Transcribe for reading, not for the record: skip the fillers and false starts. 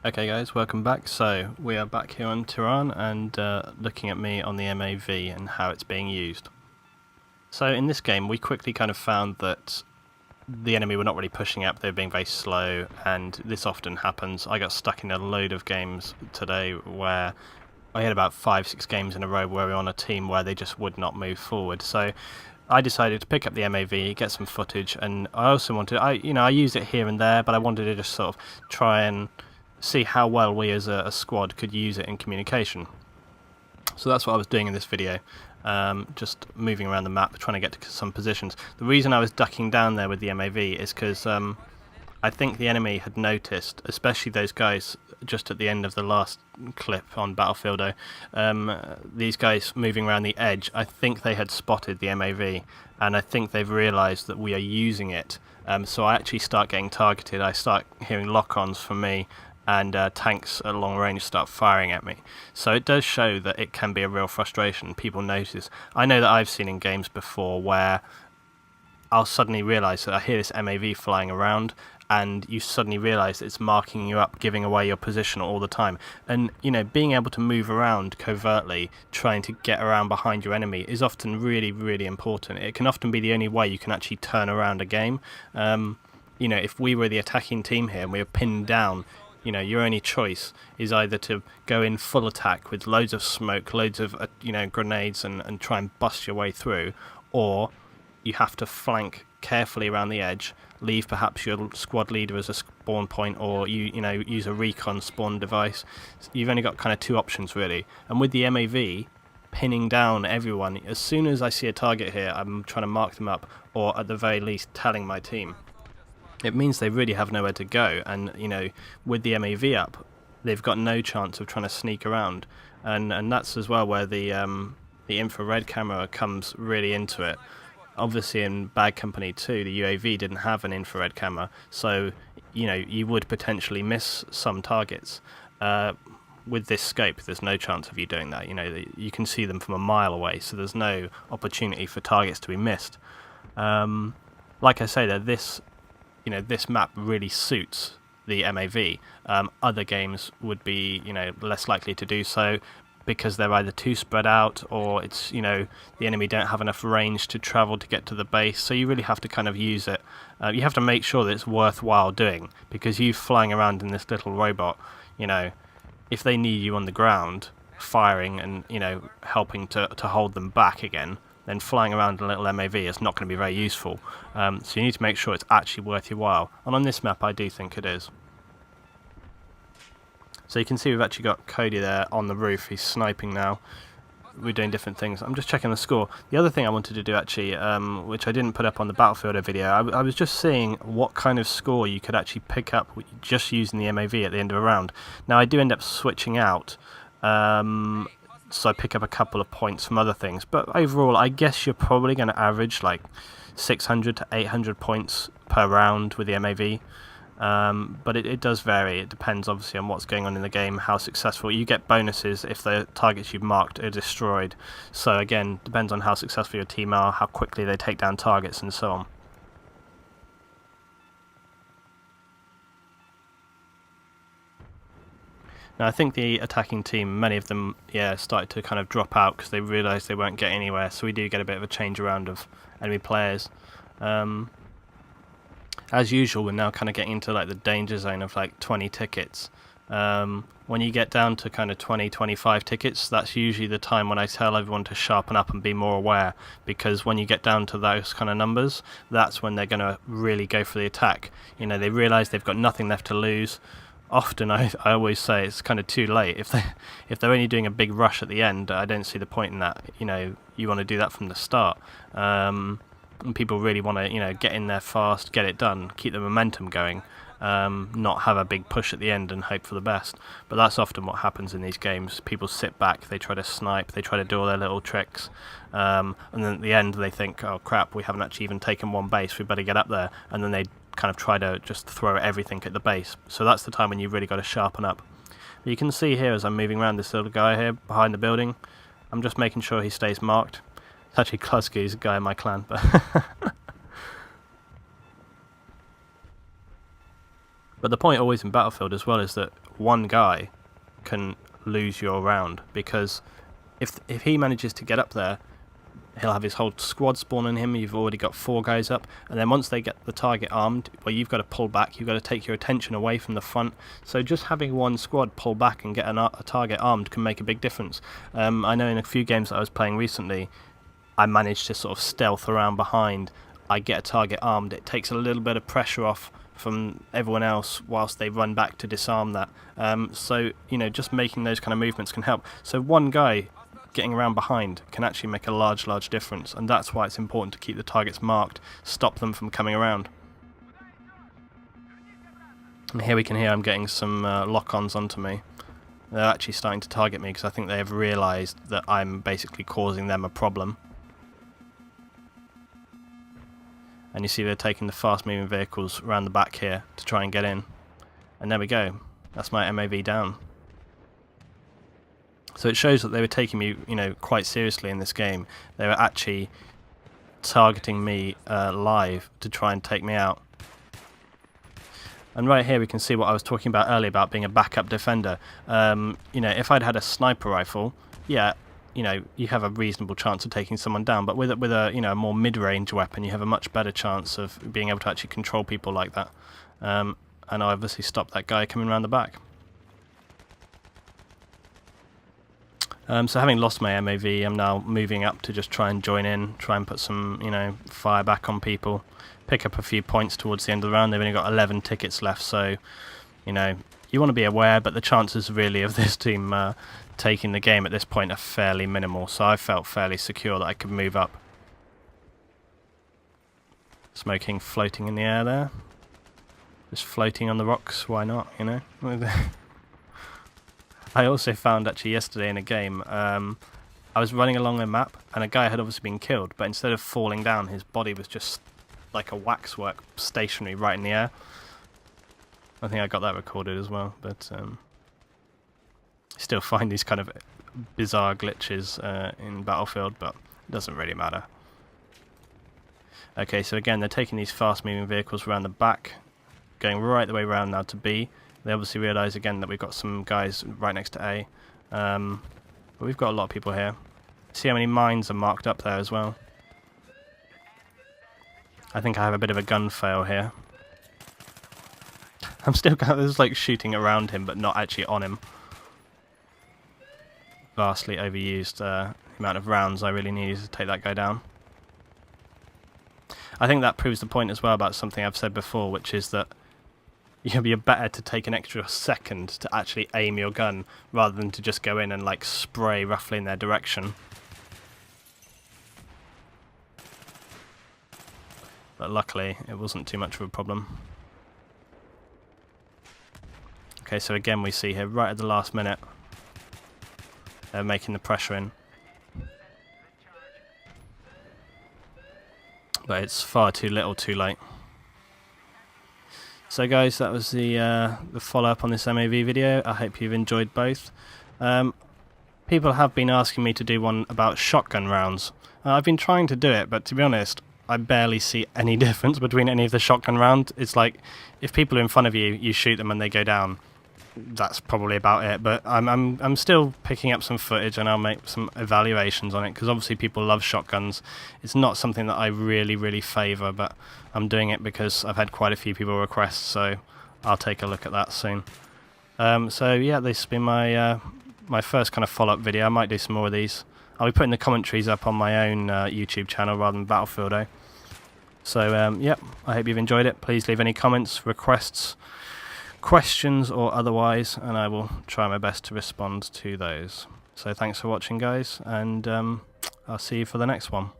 Okay guys, welcome back. So we are back here on Tehran and looking at me on the MAV and how it's being used. So in this game we quickly kind of found that the enemy were not really pushing up, they were being very slow, and this often happens. I got stuck in a load of games today where I had about 5-6 games in a row where we were on a team where they just would not move forward. So I decided to pick up the MAV, get some footage, and I also wanted, I use it here and there, but I wanted to just sort of try and see how well we as a squad could use it in communication. So that's what I was doing in this video, just moving around the map, trying to get to some positions. The reason I was ducking down there with the MAV is because I think the enemy had noticed, especially those guys just at the end of the last clip on Battlefield, these guys moving around the edge, I think they had spotted the MAV, and I think they've realised that we are using it. So I actually start getting targeted, I start hearing lock-ons from me, and tanks at long range start firing at me. So it does show that it can be a real frustration. People notice. I know that I've seen in games before where I'll suddenly realise that I hear this MAV flying around, and you suddenly realise it's marking you up, giving away your position all the time. And, you know, being able to move around covertly, trying to get around behind your enemy is often really, really important. It can often be the only way you can actually turn around a game. You know, if we were the attacking team here and we were pinned down, you know, your only choice is either to go in full attack with loads of smoke, loads of, grenades and try and bust your way through, or you have to flank carefully around the edge, leave perhaps your squad leader as a spawn point, or use a recon spawn device. You've only got kind of two options really. And with the MAV pinning down everyone, as soon as I see a target here, I'm trying to mark them up, or at the very least telling my team. It means they really have nowhere to go, and with the MAV up, they've got no chance of trying to sneak around, and that's as well where the infrared camera comes really into it. Obviously in Bad Company 2 the UAV didn't have an infrared camera, so you would potentially miss some targets. With this scope there's no chance of you doing that. You can see them from a mile away, so there's no opportunity for targets to be missed. Like I say, this map really suits the MAV. Other games would be less likely to do so, because they're either too spread out, or it's the enemy don't have enough range to travel to get to the base. So you really have to kind of use it. You have to make sure that it's worthwhile doing, because you flying around in this little robot, if they need you on the ground firing and helping to hold them back again, then flying around a little MAV is not going to be very useful. So you need to make sure it's actually worth your while, and on this map I do think it is. So you can see we've actually got Cody there on the roof. He's sniping now. We're doing different things. I'm just checking the score. The other thing I wanted to do actually, which I didn't put up on the Battlefield video, I was just seeing what kind of score you could actually pick up just using the MAV at the end of a round. Now I do end up switching out, so I pick up a couple of points from other things, but overall I guess you're probably going to average like 600 to 800 points per round with the MAV. But it does vary. It depends obviously on what's going on in the game, how successful. You get bonuses if the targets you've marked are destroyed. So again, depends on how successful your team are, how quickly they take down targets, and so on. Now I think the attacking team, many of them, started to kind of drop out because they realised they weren't getting anywhere. So we do get a bit of a change around of enemy players. As usual, we're now kind of getting into like the danger zone of like 20 tickets. When you get down to kind of 20-25 tickets, that's usually the time when I tell everyone to sharpen up and be more aware, because when you get down to those kind of numbers, that's when they're going to really go for the attack. They realise they've got nothing left to lose. Often I always say it's kind of too late. If they're only doing a big rush at the end, I don't see the point in that. You want to do that from the start. And people really want to get in there fast, get it done, keep the momentum going, not have a big push at the end and hope for the best. But that's often what happens in these games. People sit back, they try to snipe, they try to do all their little tricks, and then at the end they think, oh crap, we haven't actually even taken one base, we better get up there, and then they kind of try to just throw everything at the base. So that's the time when you've really got to sharpen up. But you can see here as I'm moving around, this little guy here behind the building, I'm just making sure he stays marked. It's actually Klusky, he's a guy in my clan, but But the point always in Battlefield as well is that one guy can lose your round, because if he manages to get up there, he'll have his whole squad spawn on him. You've already got 4 guys up, and then once they get the target armed, well, you've got to pull back. You've got to take your attention away from the front. So just having one squad pull back and get a target armed can make a big difference. I know in a few games that I was playing recently, I managed to sort of stealth around behind. I get a target armed. It takes a little bit of pressure off from everyone else whilst they run back to disarm that. So, you know, just making those kind of movements can help. So one guy getting around behind can actually make a large difference, and that's why it's important to keep the targets marked, stop them from coming around. And here we can hear I'm getting some lock-ons onto me. They're actually starting to target me because I think they have realised that I'm basically causing them a problem. And you see they're taking the fast-moving vehicles around the back here to try and get in. And there we go. That's my MAV down. So it shows that they were taking me, you know, quite seriously in this game. They were actually targeting me live to try and take me out. And right here we can see what I was talking about earlier about being a backup defender. You know, if I'd had a sniper rifle, yeah, you know, you have a reasonable chance of taking someone down. But with a you know, a more mid-range weapon, you have a much better chance of being able to actually control people like that. And I obviously stopped that guy coming around the back. So having lost my MAV, I'm now moving up to just try and join in, try and put some, you know, fire back on people, pick up a few points towards the end of the round. They've only got 11 tickets left, so, you know, you want to be aware, but the chances really of this team taking the game at this point are fairly minimal, so I felt fairly secure that I could move up. Smoking floating in the air there. Just floating on the rocks, why not, you know? I also found actually yesterday in a game, I was running along a map and a guy had obviously been killed, but instead of falling down, his body was just like a waxwork stationary right in the air. I think I got that recorded as well, but still find these kind of bizarre glitches in Battlefield, but it doesn't really matter. Okay, so again, they're taking these fast moving vehicles around the back, going right the way around now to B. They obviously realise again that we've got some guys right next to A, but we've got a lot of people here. See how many mines are marked up there as well. I think I have a bit of a gun fail here. I'm still kind of like shooting around him, but not actually on him. Vastly overused amount of rounds I really needed to take that guy down. I think that proves the point as well about something I've said before, which is that you're better to take an extra second to actually aim your gun rather than to just go in and like spray roughly in their direction. But luckily it wasn't too much of a problem. Okay, so again we see here right at the last minute they're making the pressure in. But it's far too little too late. So guys, that was the follow-up on this MAV video. I hope you've enjoyed both. People have been asking me to do one about shotgun rounds. I've been trying to do it, but to be honest, I barely see any difference between any of the shotgun rounds. It's like, if people are in front of you, you shoot them and they go down. That's probably about it, but I'm still picking up some footage and I'll make some evaluations on it, because obviously people love shotguns. It's not something that I really favour, but I'm doing it because I've had quite a few people request, so I'll take a look at that soon. So yeah, this has been my my first kind of follow-up video. I might do some more of these. I'll be putting the commentaries up on my own YouTube channel rather than Battlefield. So yep, I hope you've enjoyed it. Please leave any comments, requests, questions or otherwise, and I will try my best to respond to those. So thanks for watching guys, and I'll see you for the next one.